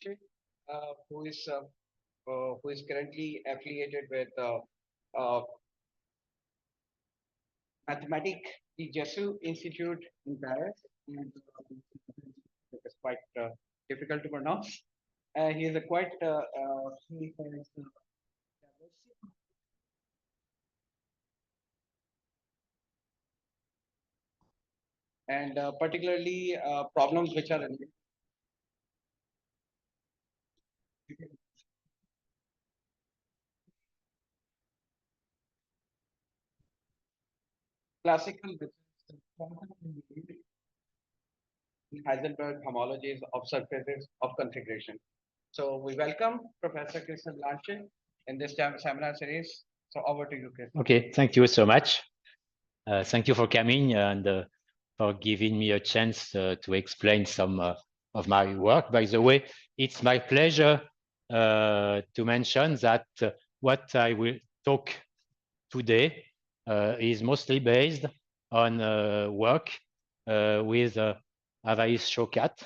Blanchet, who is currently affiliated with Mathematic the Jesu Institute in Paris. And it's quite difficult to pronounce. He is a quite he has, and particularly problems which are classical, which is Heisenberg homologies of surfaces of configuration. So we welcome Professor Christian Blanchet in this seminar series. So over to you, Chris. Okay, thank you so much. Thank you for coming and for giving me a chance to explain some of my work. By the way, it's my pleasure to mention that what I will talk today is mostly based on work with Avais Shaukat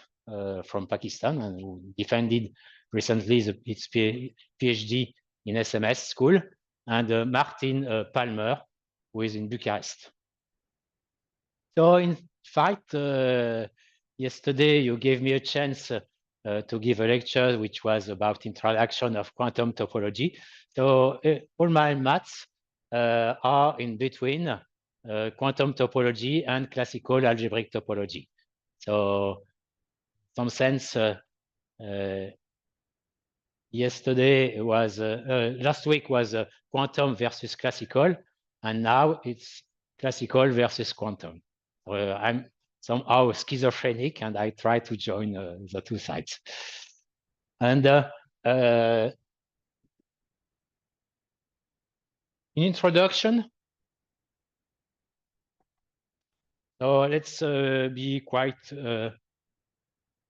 from Pakistan, and who defended recently its PhD in SMS school, and Martin Palmer, who is in Bucharest. So in fact, yesterday you gave me a chance to give a lecture which was about introduction of quantum topology. So all my maths are in between quantum topology and classical algebraic topology. So some sense yesterday was, last week was quantum versus classical, and now it's classical versus quantum. I'm somehow schizophrenic, and I try to join the two sides. And in introduction, so let's be quite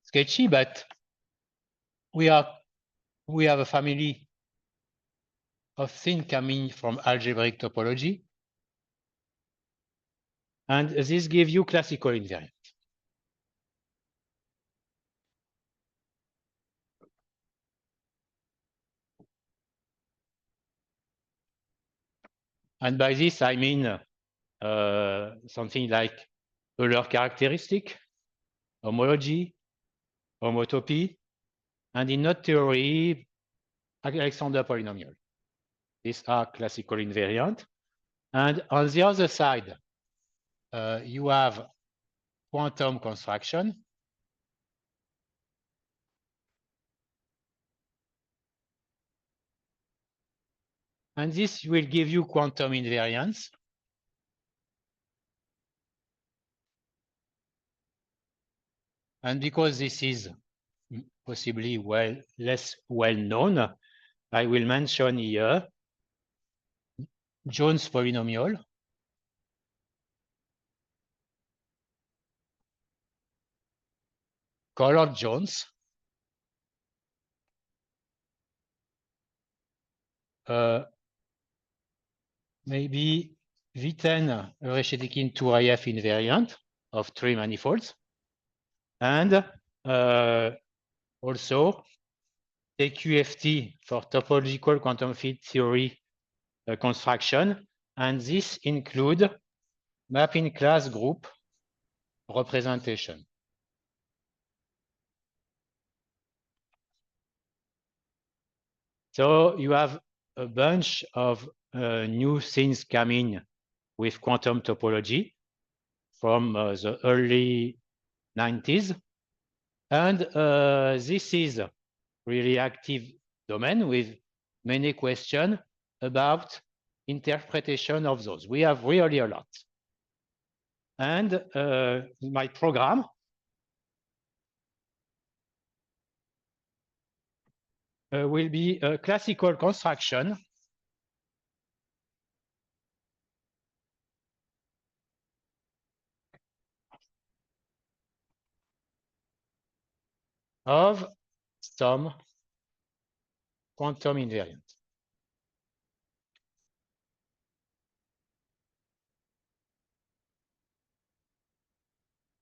sketchy, but we have a family of things coming from algebraic topology, and this gives you classical invariant. And by this, I mean something like Euler characteristic, homology, homotopy, and in knot theory, Alexander polynomial. These are classical invariant. And on the other side, you have quantum construction. And this will give you quantum invariance. And because this is possibly less well known, I will mention here Jones polynomial. Colored Jones. Maybe V10 Reshetikhin 2IF invariant of 3 manifolds. And also TQFT for topological quantum field theory construction. And this include mapping class group representation. So you have a bunch of new things coming with quantum topology from the early 90s. And this is really active domain with many questions about interpretation of those. We have really a lot. And my program will be a classical construction of some quantum invariant.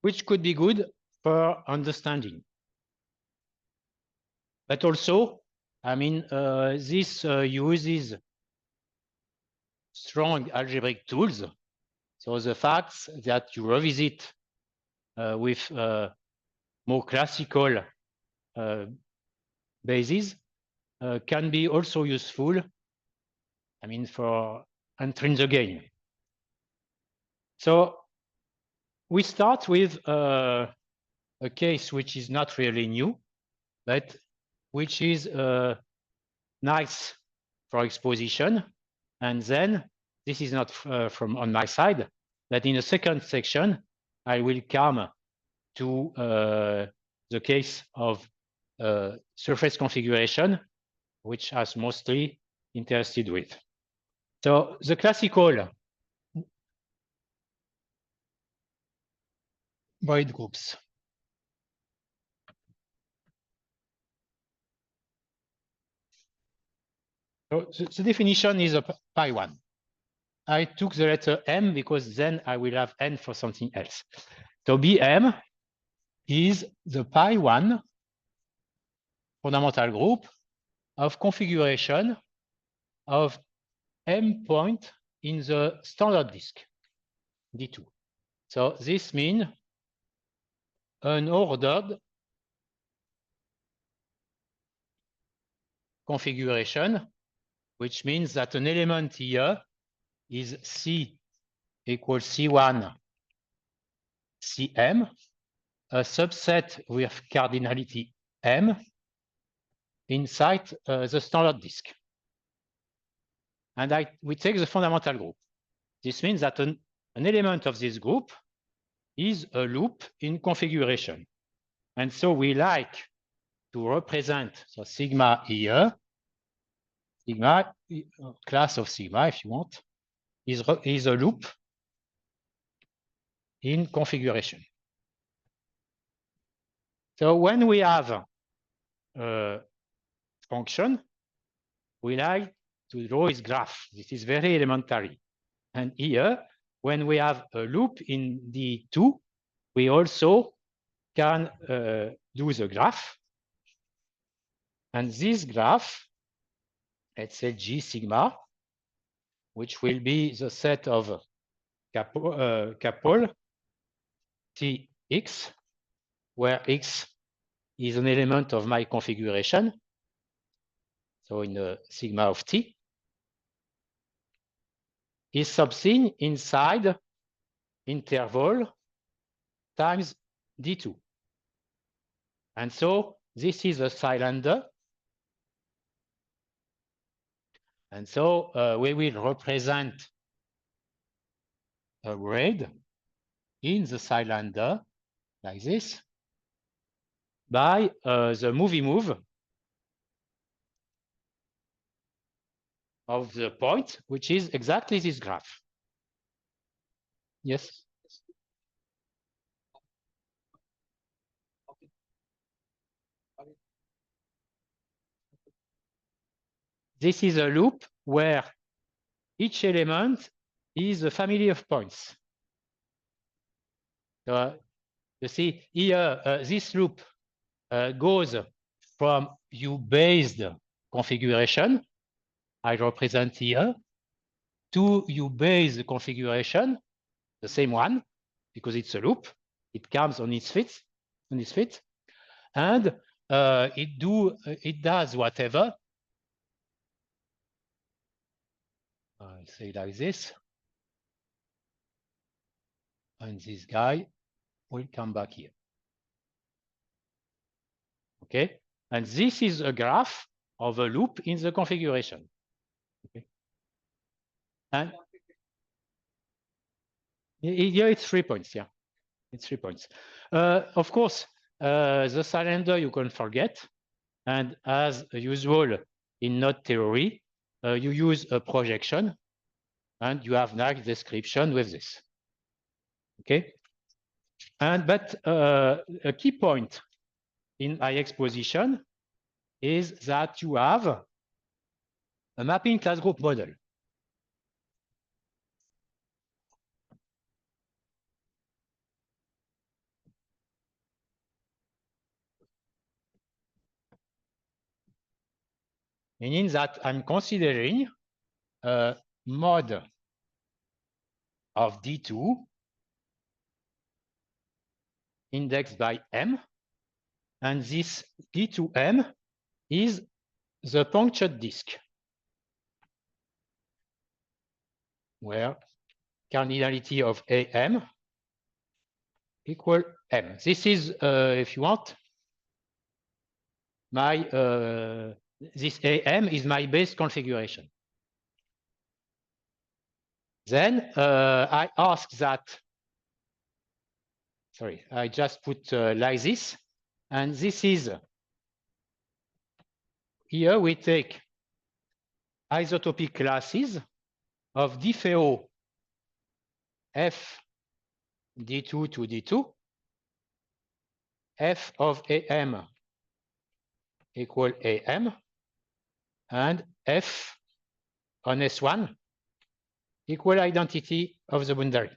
Which could be good for understanding. But also, I mean, this uses strong algebraic tools. So the facts that you revisit with more classical bases can be also useful, I mean, for entering the game. So we start with a case which is not really new, but which is nice for exposition. And then this is not from on my side, but in the second section, I will come to the case of surface configuration, which I was mostly interested with. So the classical void groups. So the definition is a pi one. I took the letter M because then I will have N for something else. So Bm is the pi one fundamental group of configuration of M point in the standard disk, D2. So this means an ordered configuration, which means that an element here is C equals C1, Cm, a subset with cardinality M inside the standard disk. And we take the fundamental group. This means that an element of this group is a loop in configuration. And so we like to represent so sigma here, sigma, class of sigma, if you want, is a loop in configuration. So when we have a function, we like to draw its graph. This is very elementary. And here, when we have a loop in D2, we also can do the graph. And this graph, let's say G sigma, which will be the set of capole Tx, where X is an element of my configuration. So in a sigma of T, is something inside interval times D2. And so this is a cylinder. And so we will represent a braid in the cylinder like this by the movie move of the point, which is exactly this graph. Yes. This is a loop where each element is a family of points. So, you see here, this loop goes from U-based configuration, I represent here, to U-based configuration, the same one, because it's a loop. It comes on its feet, and it does whatever. I'll say like this, and this guy will come back here. Okay, and this is a graph of a loop in the configuration. Okay, and here it's 3 points. Yeah, it's 3 points. Of course, the cylinder you can forget, and as usual in knot theory, you use a projection, and you have nice description with this. Okay, but a key point in my exposition is that you have a mapping class group model. meaning that I'm considering a mod of D2 indexed by M, and this D2M is the punctured disk, where cardinality of AM equal M. This is, if you want, my this AM is my base configuration. Then I ask that, sorry, I just put like this, and this is, here we take isotopic classes of DFO F D2 to D2, F of AM equal AM, and F on S1 equal identity of the boundary.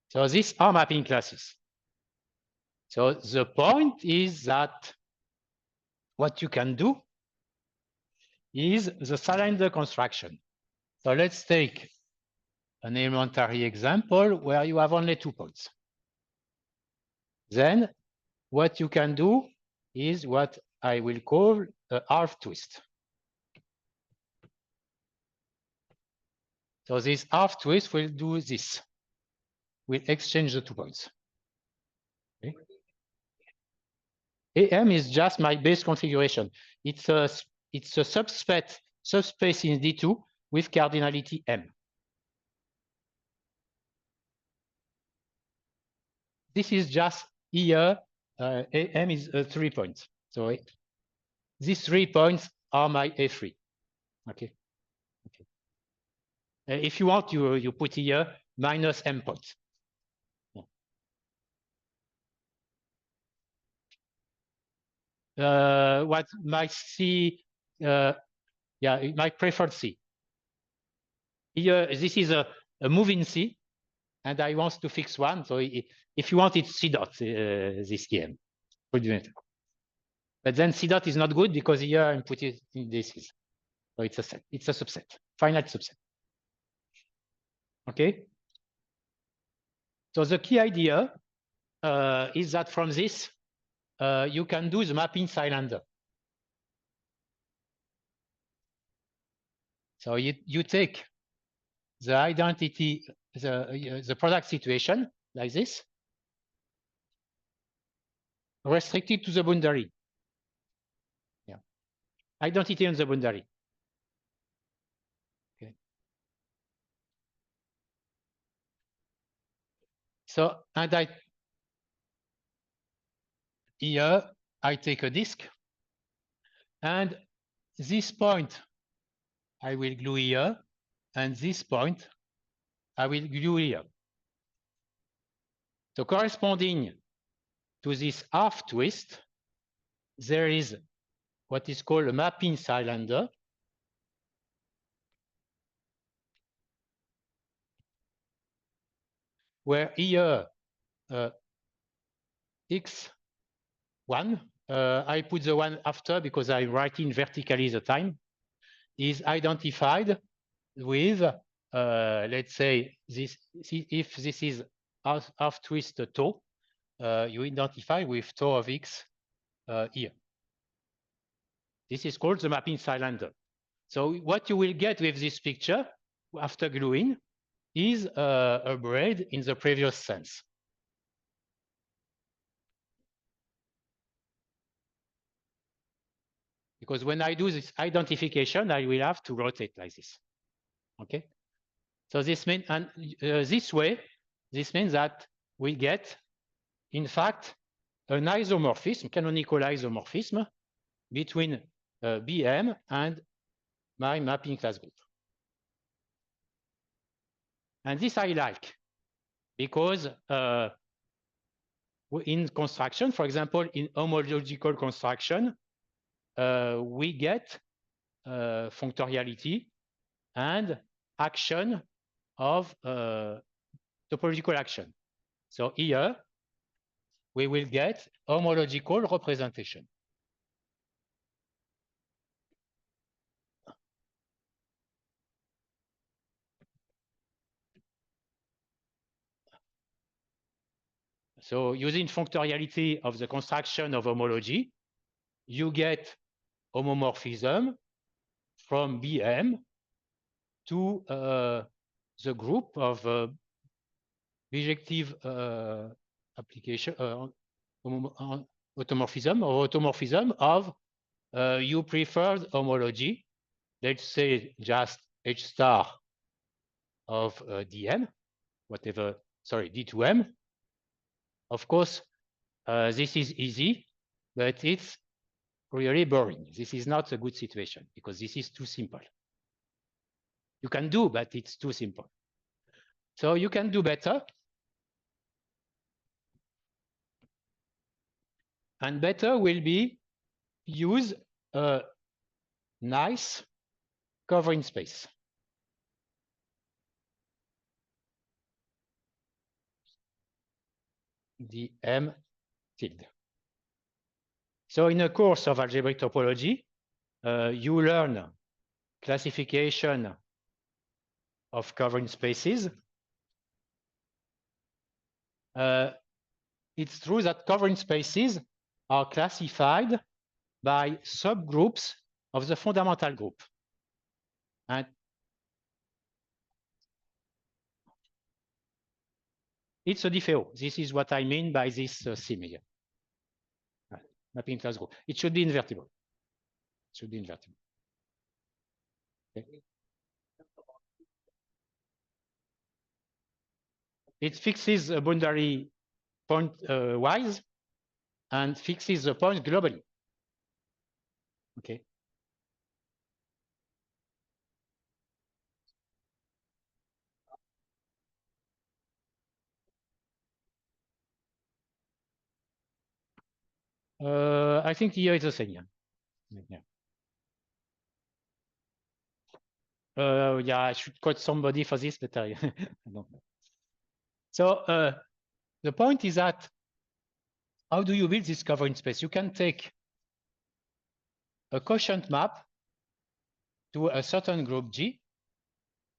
So these are mapping classes. So the point is that what you can do is the cylinder construction. So let's take an elementary example where you have only 2 points. Then what you can do is what I will call a half twist. So this half twist will do this. We'll exchange the 2 points. Okay. AM is just my base configuration. It's a subspace in D2 with cardinality M. This is just here. AM is 3 points. So these 3 points are my A3. Okay. If you want, you put here minus M points. What my C, yeah, my preferred C. Here, this is a moving C, and I want to fix one. So if you want, it's C dot this EM. But then C dot is not good because here I'm putting this. So it's a set. It's a subset, finite subset. Okay. So the key idea is that from this, you can do the mapping cylinder. So you take the identity, the product situation like this, restricted to the boundary. Yeah, identity on the boundary. Okay. So and here I take a disk, and this point I will glue here, and this point I will glue here. So corresponding to this half twist, there is what is called a mapping cylinder, where here X1, I put the one after because I'm writing vertically the time, is identified with, let's say, this. If this is half twist tau, you identify with tau of X here. This is called the mapping cylinder. So what you will get with this picture after gluing is a braid in the previous sense. Because when I do this identification, I will have to rotate like this. Okay. So this means, and this way, this means that we get, in fact, an isomorphism, canonical isomorphism between BM and my mapping class group. And this I like because in construction, for example, in homological construction, we get functoriality and action of topological action. So here, we will get homological representation. So using functoriality of the construction of homology, you get homomorphism from BM to the group of bijective application automorphism of you preferred homology, let's say just H star of DM, whatever, sorry, D2M. Of course, this is easy, but it's really boring. This is not a good situation because this is too simple. You can do, but it's too simple. So you can do better. And better will be use a nice covering space. The M tilde. So in a course of algebraic topology, you learn classification of covering spaces. It's true that covering spaces are classified by subgroups of the fundamental group. And it's a DFO. This is what I mean by this sim here. Mapping class group. It should be invertible. It should be invertible. Okay. It fixes a boundary point wise and fixes the point globally. Okay. I think here it's the same. Yeah. Yeah, I should quote somebody for this, but I don't know. So the point is that how do you build this covering space? You can take a quotient map to a certain group G.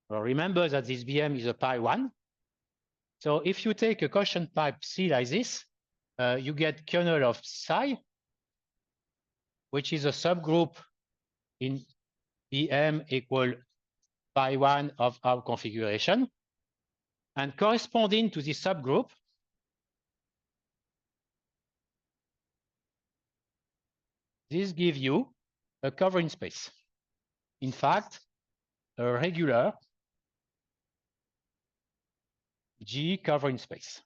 Well, remember that this BM is a pi1. So if you take a quotient pipe C like this, you get kernel of psi, which is a subgroup in BM equal pi1 of our configuration. And corresponding to this subgroup, this gives you a covering space. In fact, a regular G covering space.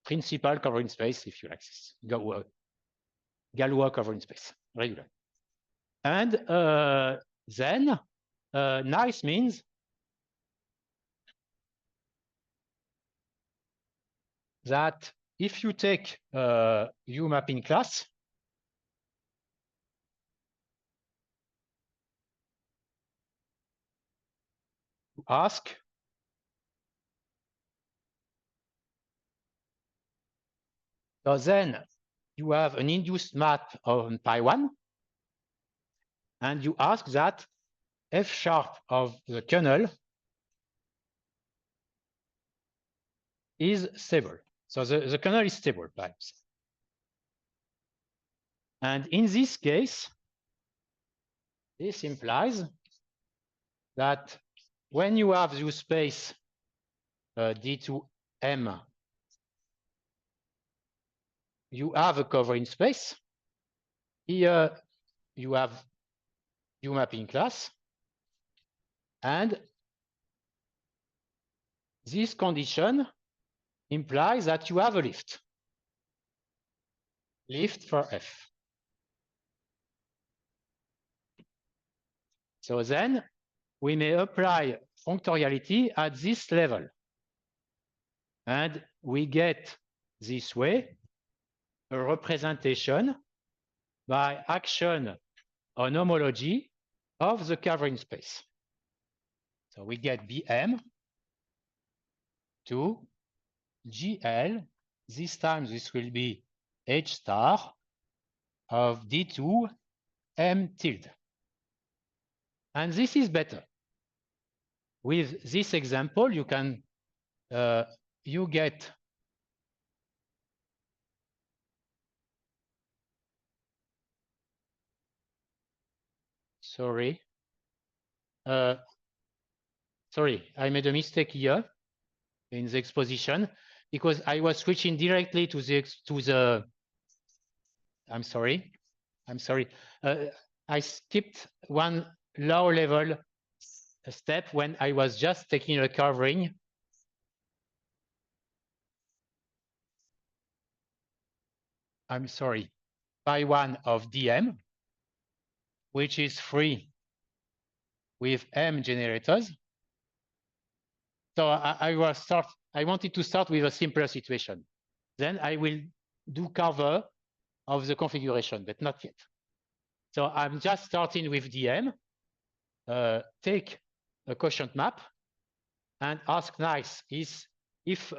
Principal covering space, if you like this. Galois covering space, regular. And then nice means that if you take U mapping class, ask so then you have an induced map on pi1, and you ask that F sharp of the kernel is stable. So the kernel is stable, perhaps. And in this case, this implies that when you have the space D2M, you have a covering space. Here you have U mapping class. And this condition implies that you have a lift. Lift for F. So then we may apply functoriality at this level. And we get this way a representation by action on homology of the covering space. So we get BM to GL. This time this will be H star of D2 M tilde. And this is better with this example, you can you get sorry. Sorry, I made a mistake here in the exposition because I was switching directly to the. I'm sorry. I skipped one lower level step when I was just taking a covering. I'm sorry, by one of dm, which is free with m generators. So I wanted to start with a simpler situation. Then I will do cover of the configuration, but not yet. So I'm just starting with dm, take a quotient map, and ask nice is if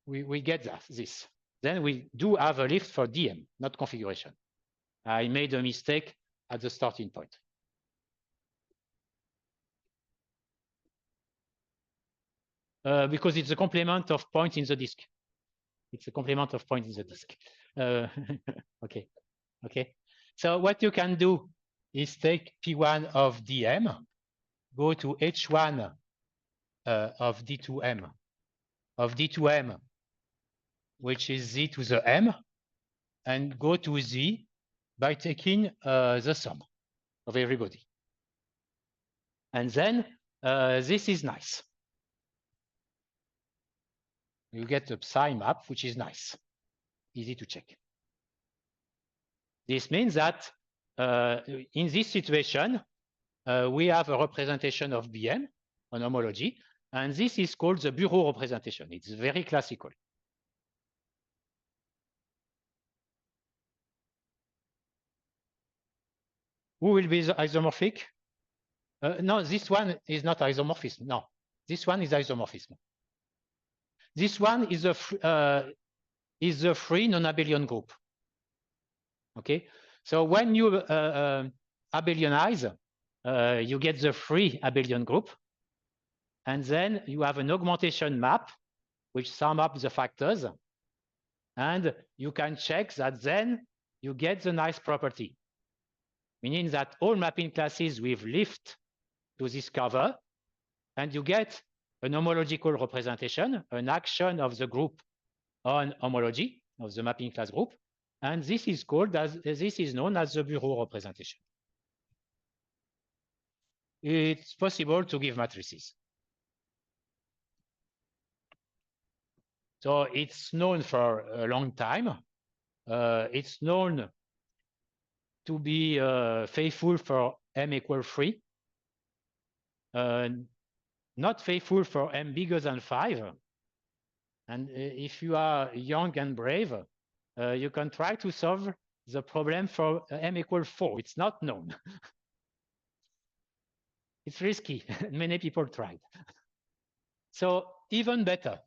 we get this. Then we do have a lift for dm, not configuration. I made a mistake at the starting point. Because it's a complement of points in the disk. It's a complement of points in the disk. Okay. So what you can do is take P1 of dm, go to H1 of D2m, which is Z to the m, and go to Z by taking the sum of everybody. And then this is nice. You get a psi map, which is nice, easy to check. This means that in this situation, we have a representation of Bm on homology, and this is called the bureau representation. It's very classical. Who will be the isomorphic? No, this one is not isomorphism. No, this one is isomorphism. This one is a free non-abelian group. Okay, so when you abelianize, you get the free abelian group, and then you have an augmentation map which sum up the factors, and you can check that then you get the nice property, meaning that all mapping classes with lift to this cover, and you get an homological representation, an action of the group on homology of the mapping class group, and this is known as the bureau representation. It's possible to give matrices. So it's known for a long time. It's known to be faithful for m equal 3, not faithful for m bigger than 5. And if you are young and brave, you can try to solve the problem for m equal 4. It's not known. It's risky. Many people tried. So even better.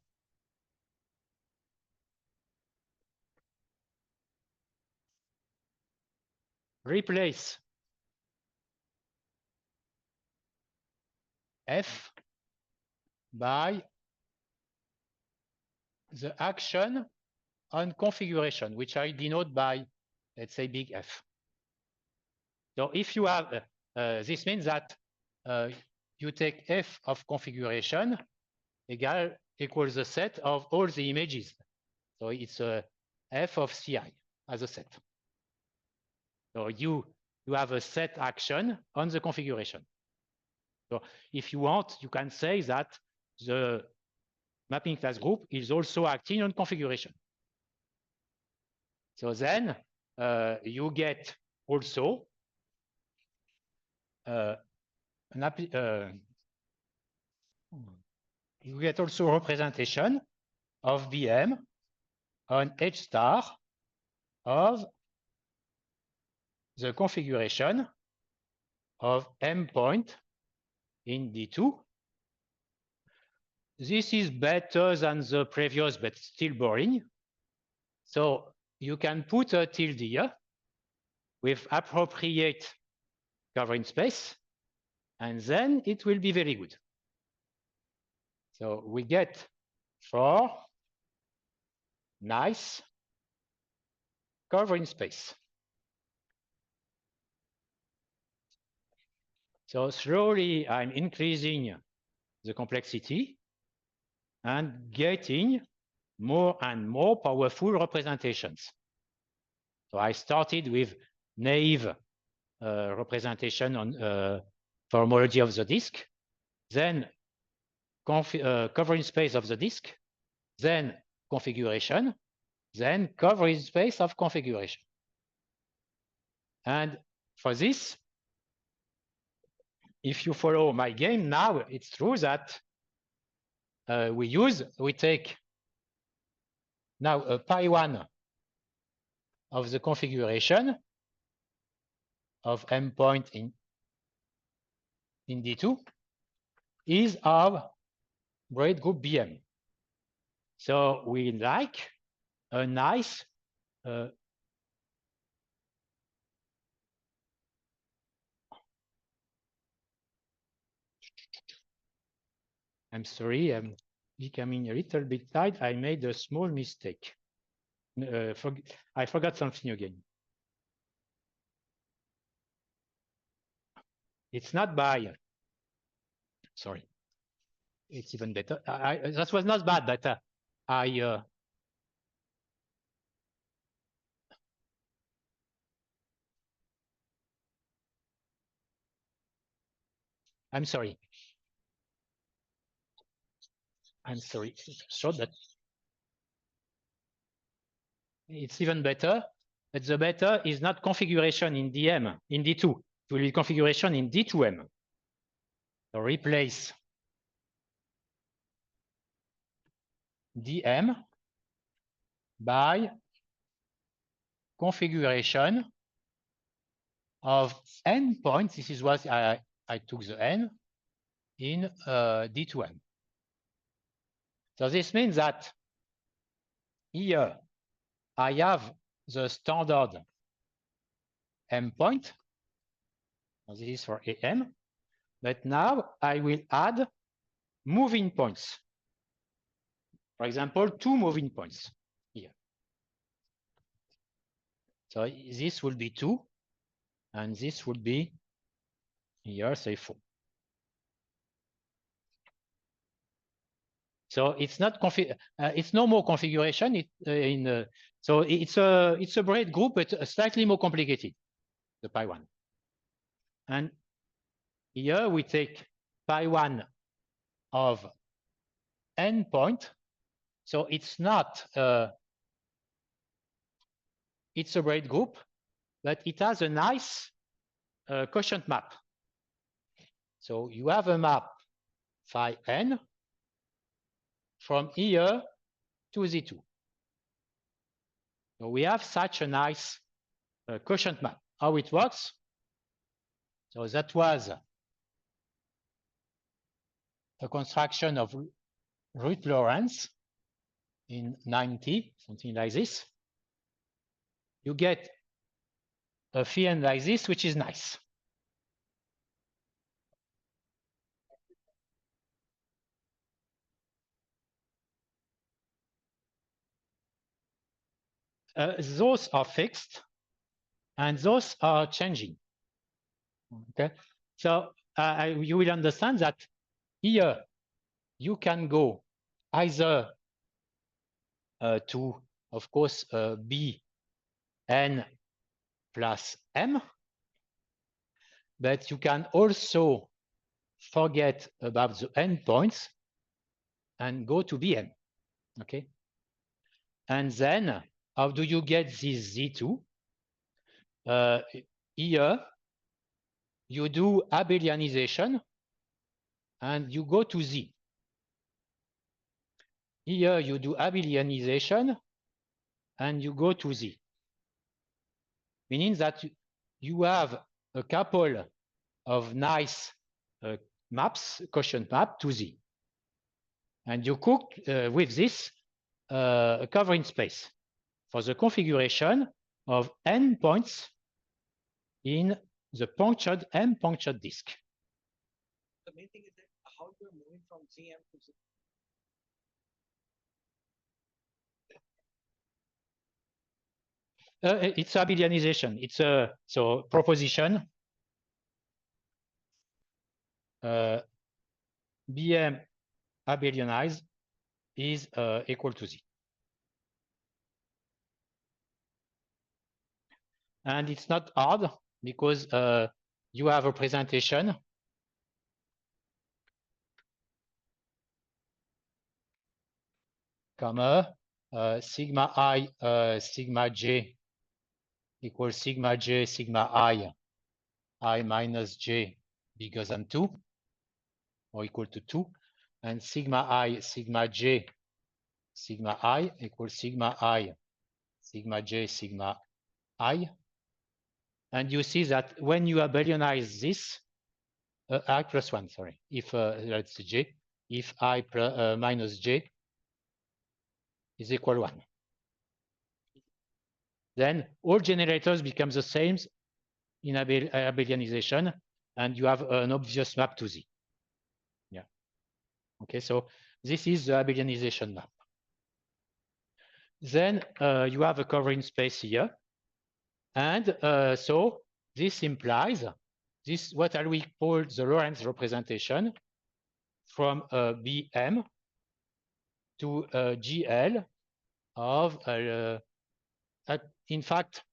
Replace F by the action on configuration, which I denote by, let's say, big F. So if you have, this means that you take F of configuration equals the set of all the images. So it's a F of Ci as a set. So you have a set action on the configuration. So if you want, you can say that the mapping class group is also acting on configuration. So then you get also you get also representation of Bm on H star of the configuration of M point in D2. This is better than the previous, but still boring. So you can put a tilde here with appropriate covering space. and then it will be very good. So we get 4 nice covering space. So slowly I'm increasing the complexity and getting more and more powerful representations. So I started with naive representation on for homology of the disk, then covering space of the disk, then configuration, then covering space of configuration. And for this, if you follow my game now, it's true that we take now a pi1 of the configuration of M point in D2 is our braid group BM. So we like a nice I'm sorry, I'm becoming a little bit tired. I made a small mistake. I forgot something again. It's not by, sorry, it's even better. That was not bad, but I'm sorry. I'm sorry. So that it's even better. But the better is not configuration in DM, in D2. It will be configuration in D2M. So replace DM by configuration of n points. This is what I took the n in D2M. So this means that here I have the standard M point. This is for AM. But now I will add moving points. For example, 2 moving points here. So this will be 2, and this would be here, say 4. So it's not it's no more configuration. So it's a braid group, but slightly more complicated, the pi1. And here we take pi1 of n point. So it's not it's a braid group, but it has a nice quotient map. So you have a map phi n from here to Z2. So we have such a nice quotient map. How it works? So that was a construction of Ruth Lawrence in 90, something like this. You get a phi n like this, which is nice. Those are fixed, and those are changing. Okay, so you will understand that here you can go either to, of course, B n plus m, but you can also forget about the endpoints and go to Bm. Okay, and then how do you get this Z2? Here you do abelianization and you go to Z. Here you do abelianization and you go to Z. Meaning that you have a couple of nice maps, quotient map to Z. And you cook with this a covering space for the configuration of n points in the punctured M punctured disk. the main thing is that how you're moving from CM to C. It's abelianization. It's a so proposition BM abelianized is equal to Z. And it's not hard because you have a presentation comma sigma I sigma J equals sigma J sigma I minus J bigger than 2 or equal to 2, and sigma I sigma J sigma I equals sigma I sigma J sigma I. And you see that when you abelianize this, I plus 1, sorry, if that's J, if I minus J is equal 1. Then all generators become the same in abelianization, and you have an obvious map to Z. Yeah. Okay, so this is the abelianization map. Then you have a covering space here. And so this implies this, what I will call the Lorentz representation from BM to GL of, in fact,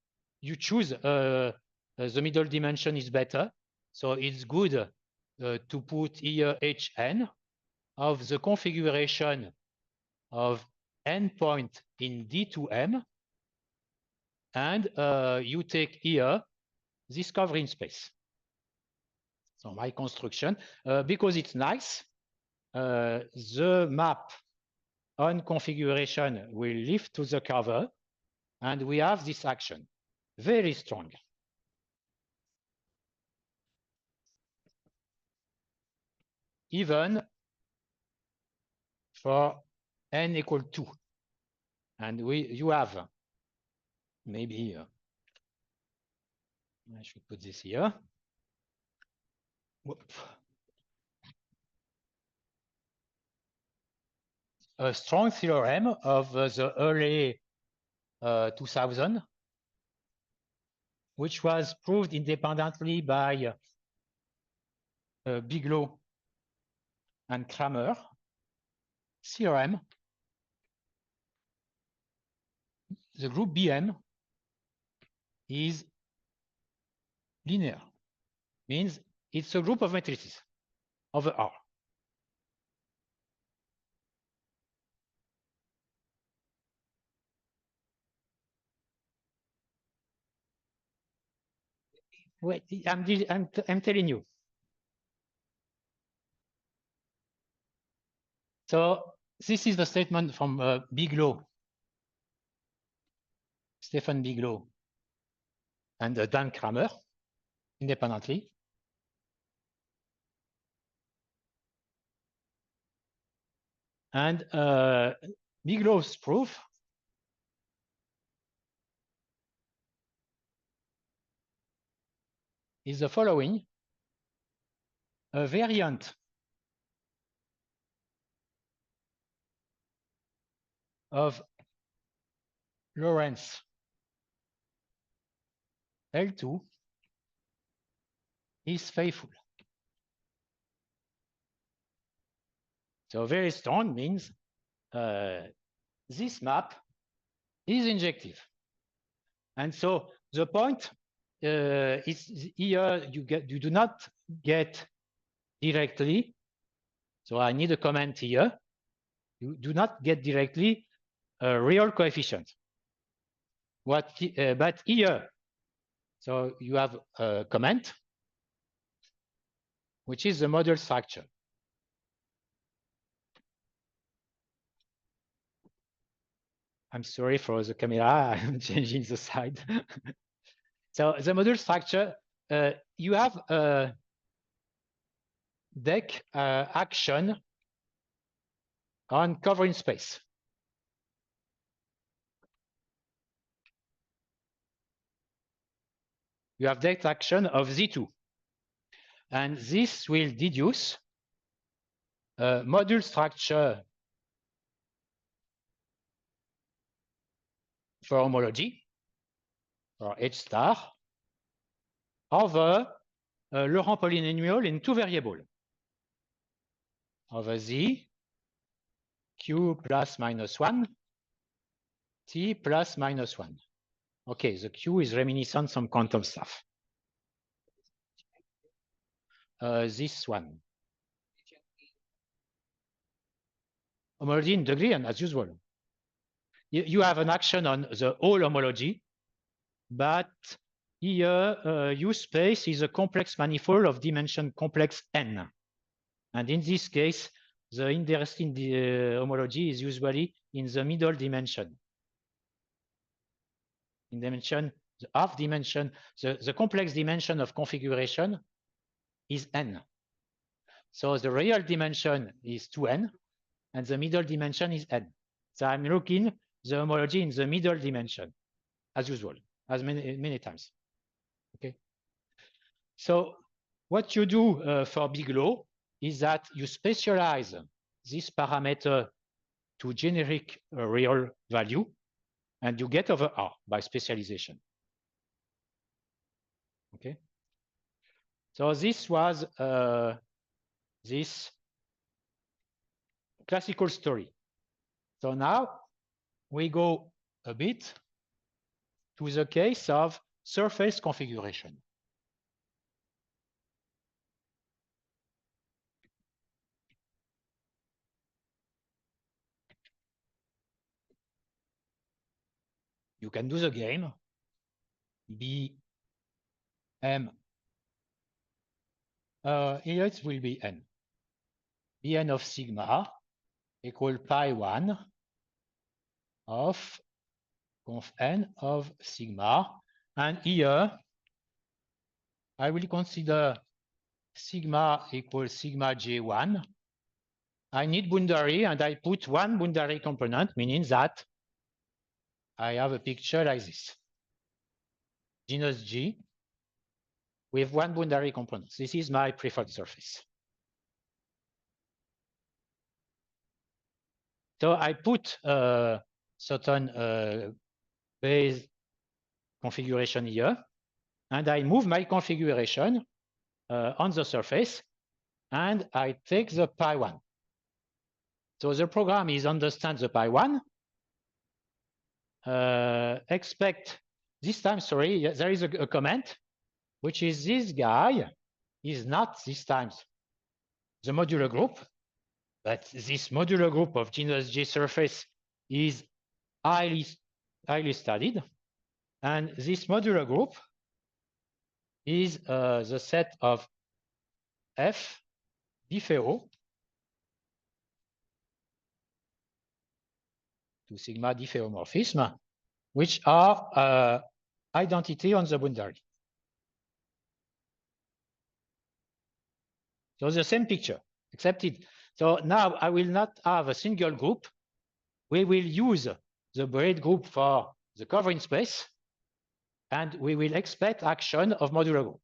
you choose the middle dimension is better. So it's good to put here HN of the configuration of n point in D2M. And you take here this covering space. So my construction, because it's nice, the map on configuration will lift to the cover, and we have this action, very strong. Even for n equal 2. And you have, maybe, I should put this here. Whoop. A strong theorem of the early 2000, which was proved independently by Bigelow and Kramer. Theorem, the group BM is linear, means it's a group of matrices over R. Wait, I'm telling you. So this is the statement from Bigelow, Stephen Bigelow, and Dan Kramer, independently. And Bigelow's proof is the following. A variant of Lorentz L2 is faithful. So very strong means this map is injective. And so the point is here you do not get directly. So I need a comment here. You do not get directly a real coefficient. But here, so you have a comment, which is the model structure. I'm sorry for the camera, I'm changing the side. So the model structure, you have a deck action on covering space. You have deck action of Z2. And this will deduce module structure for homology, for H star, over Laurent polynomial in two variables, over Z, Q plus minus 1, T plus minus 1. Okay, the Q is reminiscent some quantum stuff. This one. Homology in degree, and as usual. You have an action on the whole homology, but here U space is a complex manifold of dimension complex n. And in this case, the interesting homology is usually in the middle dimension. In dimension, the half dimension, the complex dimension of configuration is n. So the real dimension is 2n, and the middle dimension is n. So I'm looking the homology in the middle dimension, as usual, as many times. Okay. So what you do for big law is that you specialize this parameter to generic real value, and you get over R by specialization. Okay. So this was this classical story. So now we go a bit to the case of surface configuration. You can do the game. B, M, here it will be N. Bn of sigma equal pi 1 of conf n of sigma. And here I will consider sigma equals sigma j1. I need boundary, and I put one boundary component, meaning that I have a picture like this. Genus G with one boundary component. This is my preferred surface. So I put certain base configuration here, and I move my configuration on the surface, and I take the pi 1. So the program is understand the pi 1. Expect this time, sorry, there is a comment, which is this guy is not this time the modular group, but this modular group of genus J surface is highly studied. And this modular group is the set of F diffeo to sigma diffeomorphism, which are identity on the boundary. So the same picture, except it. So now I will not have a single group. We will use the braid group for the covering space, and we will expect action of modular group.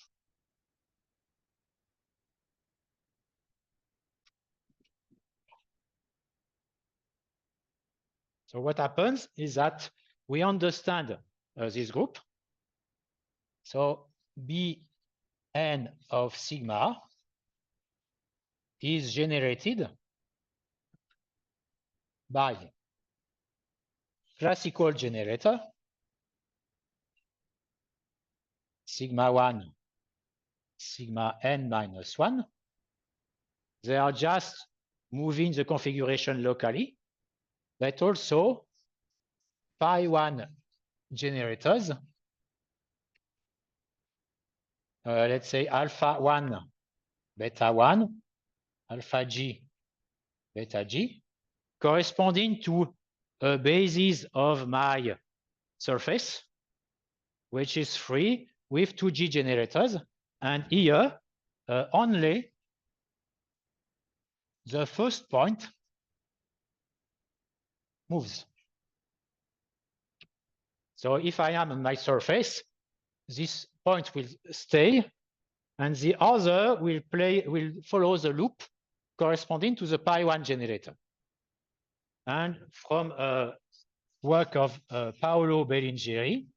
So what happens is that we understand this group. So Bn of sigma is generated by classical generator sigma 1, sigma n minus 1. They are just moving the configuration locally, but also pi 1 generators. Let's say alpha 1, beta 1, alpha g, beta g, corresponding to a basis of my surface, which is free with 2G generators. And here, only the first point moves. So if I am on my surface, this point will stay, and the other will follow the loop corresponding to the pi1 generator. And from a work of Paolo Bellingeri,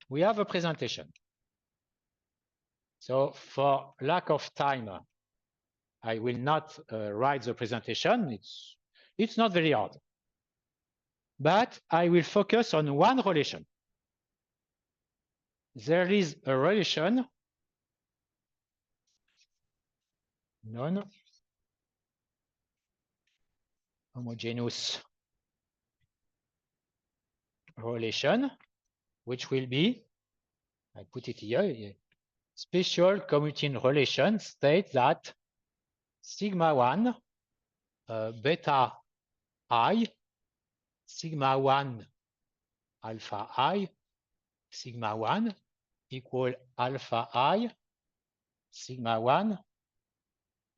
we have a presentation. So for lack of time, I will not write the presentation. It's not very hard. But I will focus on one relation. There is a relation non-homogeneous relation, which will be, I put it here, special commuting relation states that sigma 1 beta I, sigma 1 alpha I, sigma 1 equal alpha I, sigma 1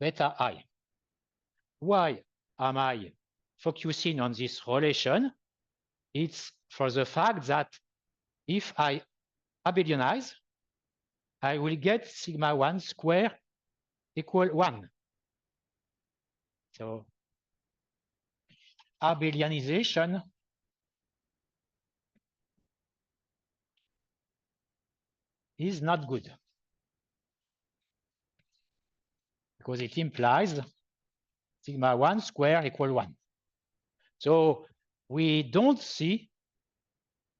beta I. Why am I focusing on this relation? It's for the fact that if I abelianize, I will get sigma 1 square equal 1. So abelianization is not good because it implies sigma 1 square equal 1. So we don't see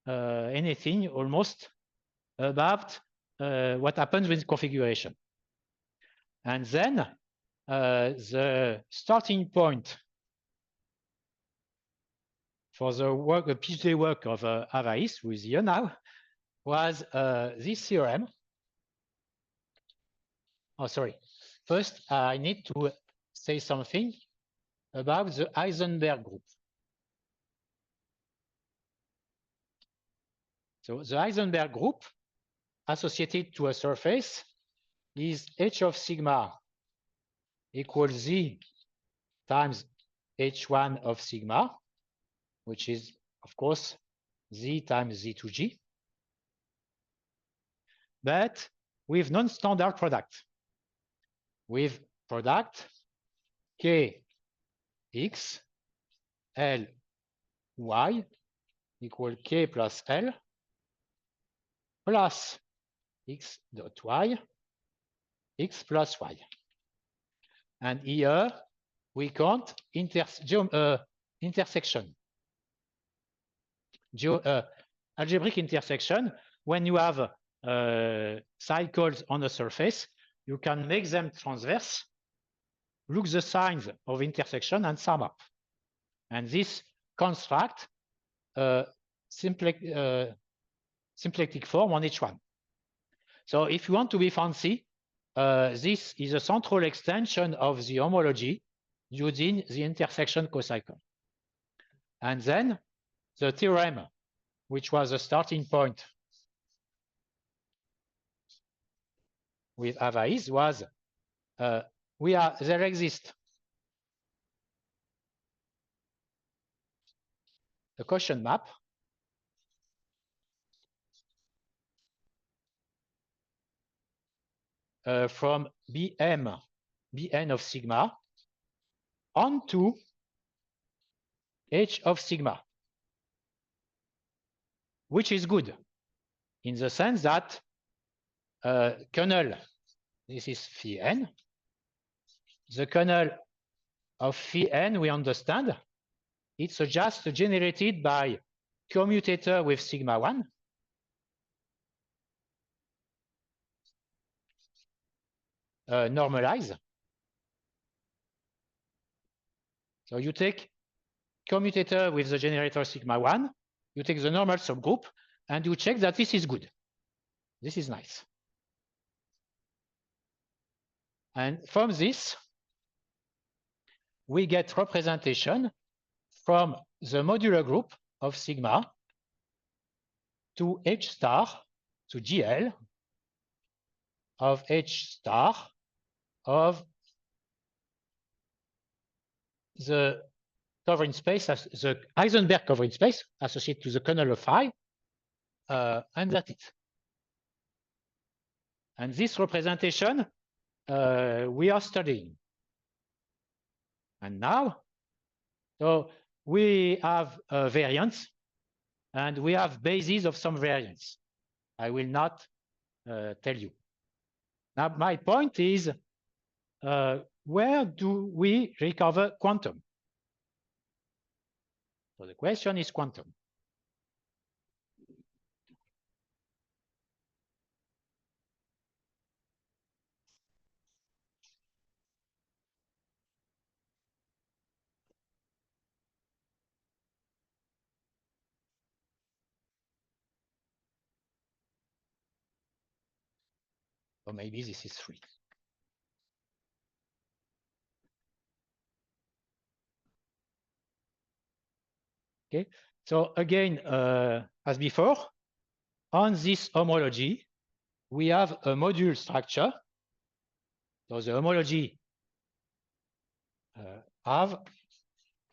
anything almost about what happens with configuration. And then the starting point for the work, the PhD work of Avais, who is here now, was this theorem. Oh, sorry. First, I need to say something about the Heisenberg group. So the Heisenberg group associated to a surface is h of sigma equals z times h1 of sigma, which is, of course, z times z2g, but with non-standard product. With product k x l y equal k plus l plus x dot y x plus y. And here we count intersection. Algebraic intersection. When you have cycles on a surface, you can make them transverse, look the signs of intersection, and sum up. And this construct symplectic form on each one. So if you want to be fancy, this is a central extension of the homology using the intersection cocycle. And then the theorem, which was a starting point with Avais, was there exists a quotient map from Bn of sigma onto h of sigma, which is good in the sense that kernel, this is phi n. The kernel of phi n, we understand, it's just generated by commutator with sigma 1. Normalize. So you take commutator with the generator sigma 1, you take the normal subgroup, and you check that this is good. This is nice. And from this, we get representation from the modular group of sigma to h star, to GL, of h star of the covering space, the Heisenberg covering space associated to the kernel of phi, and that's it. And this representation we are studying. And now, so we have variants, and we have bases of some variants. I will not tell you. Now, my point is, where do we recover quantum? So the question is quantum. Or maybe this is 3. Okay, so again, as before, on this homology, we have a module structure. So the homology have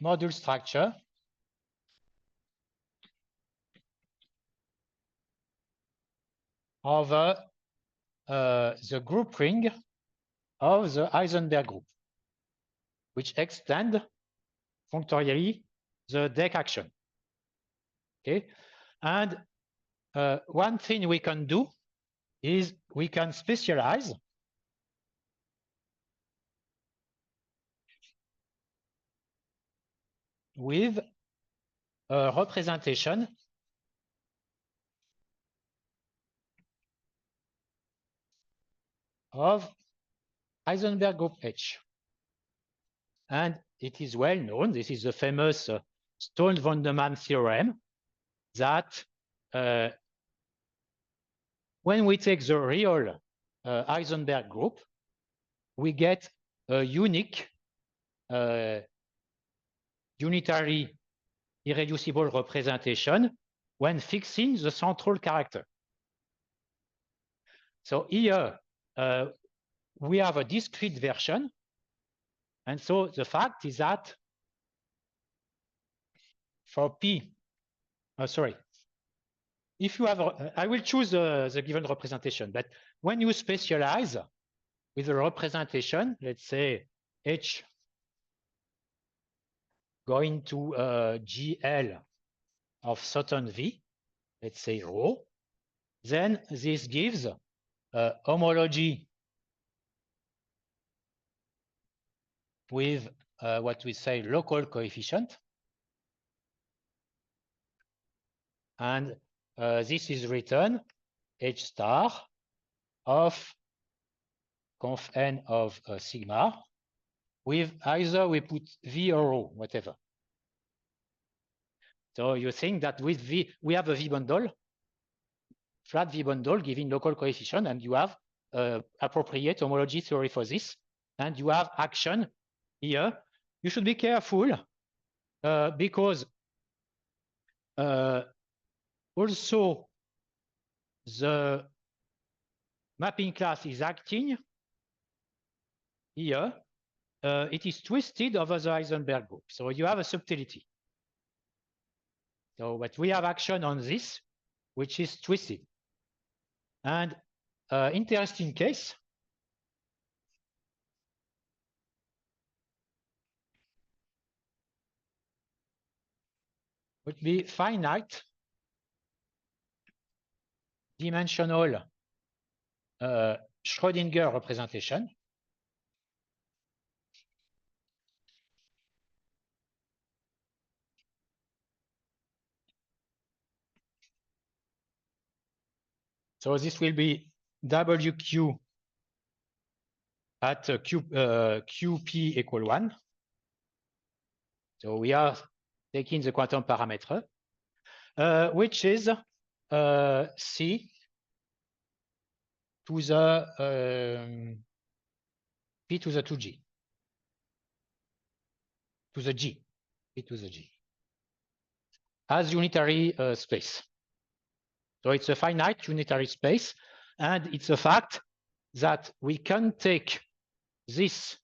module structure over the group ring of the Heisenberg group, which extend functorially the deck action. Okay, and one thing we can do is we can specialize with a representation of Heisenberg group H. And it is well known, this is the famous Stone-Vonderman theorem, that when we take the real Heisenberg group, we get a unique unitary irreducible representation when fixing the central character. So here we have a discrete version. And so the fact is that for P, sorry, if you have, I will choose the given representation, but when you specialize with a representation, let's say H going to GL of certain V, let's say rho, then this gives a homology with what we say local coefficient. And this is written H star of conf n of sigma with either we put V or rho, whatever. So you think that with V, we have a V bundle, flat V bundle giving local coefficient, and you have appropriate homology theory for this, and you have action here. You should be careful because also the mapping class is acting here. It is twisted over the Heisenberg group. So you have a subtlety. So, but we have action on this, which is twisted. And interesting case. Would be finite dimensional Schrödinger representation. So this will be WQ at QP equal 1. So we are taking the quantum parameter, which is C to the P to the 2G, to the G, P to the G, as unitary space. So it's a finite unitary space, and it's a fact that we can take this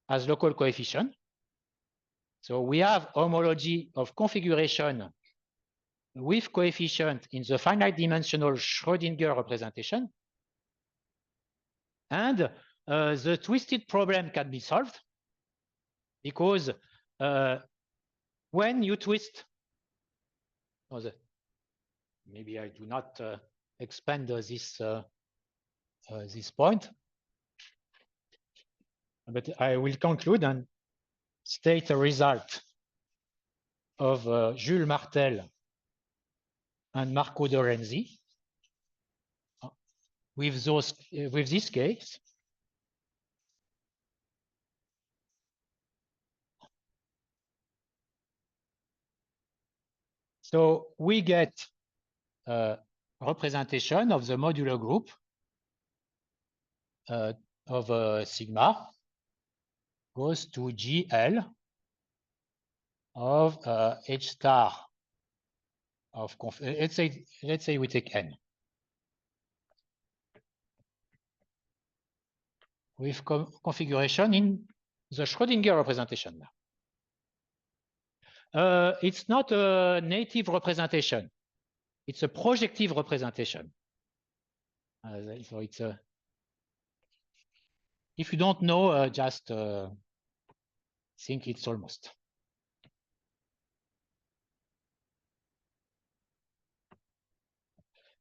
as local coefficient. So we have homology of configuration with coefficient in the finite dimensional Schrödinger representation. And the twisted problem can be solved because when you twist, maybe I do not expand this point, but I will conclude and state a result of Jules Martel and Marco De Renzi with this case. So we get a representation of the modular group of sigma goes to GL of H star of let's say we take n with configuration in the Schrödinger representation. It's not a native representation; it's a projective representation. So it's a. If you don't know, just think it's almost.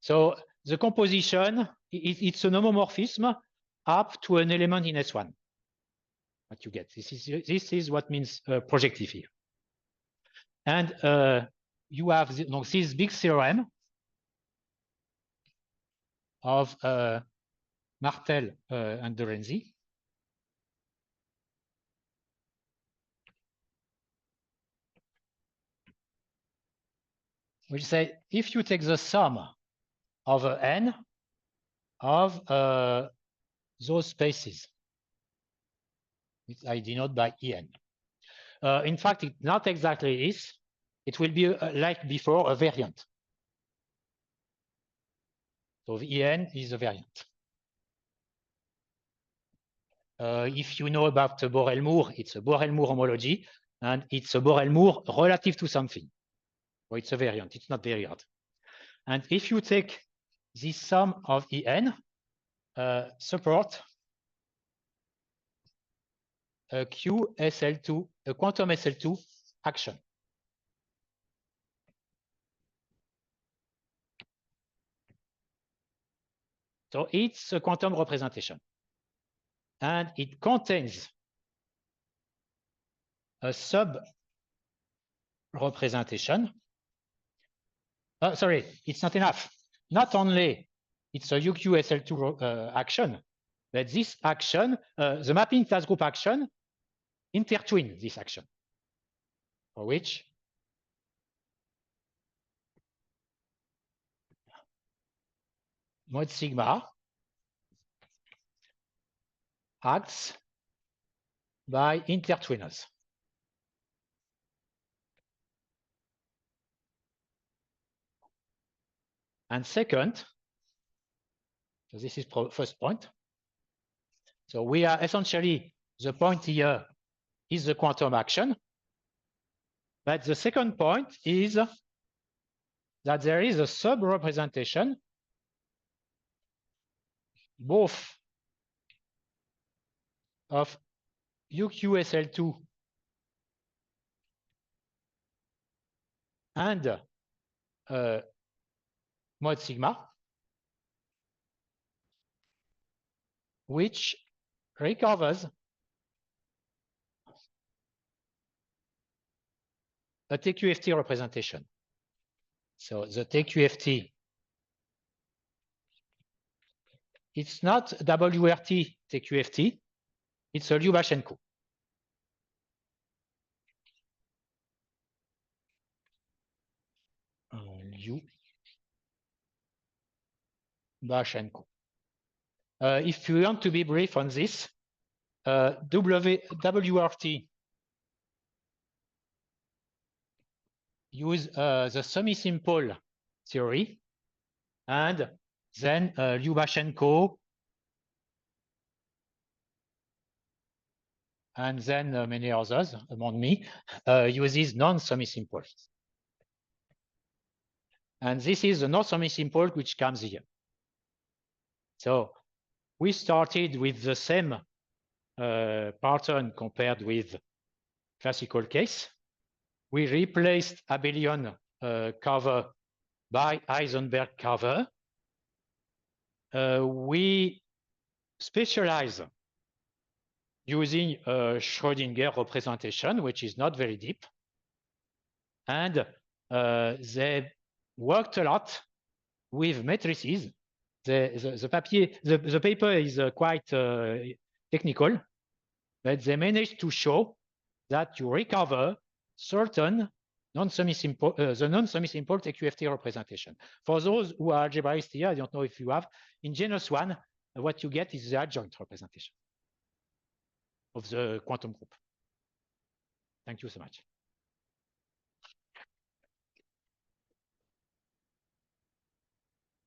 So the composition, it's an homomorphism up to an element in S1. What you get. This is what means projective here. And you have this big theorem of Martel and De Renzi. Which say if you take the sum of n of those spaces, which I denote by En. In fact, it not exactly is. It will be like before a variant. So the En is a variant. If you know about the Borel-Moore, it's a Borel-Moore homology, and it's a Borel-Moore relative to something. So it's a variant. It's not very hard. And if you take this sum of En, support a QSL2, a quantum SL2 action. So it's a quantum representation. And it contains a sub-representation. Sorry, it's not enough. Not only it's a UQSL2 action, but this action, the mapping class group action, intertwine this action, for which mod sigma acts by intertwiners. And second, so this is first point. So we are essentially, the point here is the quantum action. But the second point is that there is a sub-representation both of UQSL2 and mod sigma, which recovers a TQFT representation. So the TQFT, it's not WRT TQFT, it's a Lyubashenko. Lyubashenko. If you want to be brief on this, WRT use the semi-simple theory, and then Lyubashenko, and then many others among me uses non-semi-simple. And this is the non-semi-simple which comes here. So we started with the same pattern compared with classical case. We replaced abelian cover by Heisenberg cover. We specialize using a Schrödinger representation, which is not very deep. And they worked a lot with matrices. The paper is quite technical, but they managed to show that you recover certain non-semi-simple TQFT representation. For those who are algebraists here, I don't know if you have, in genus 1, what you get is the adjoint representation of the quantum group. Thank you so much.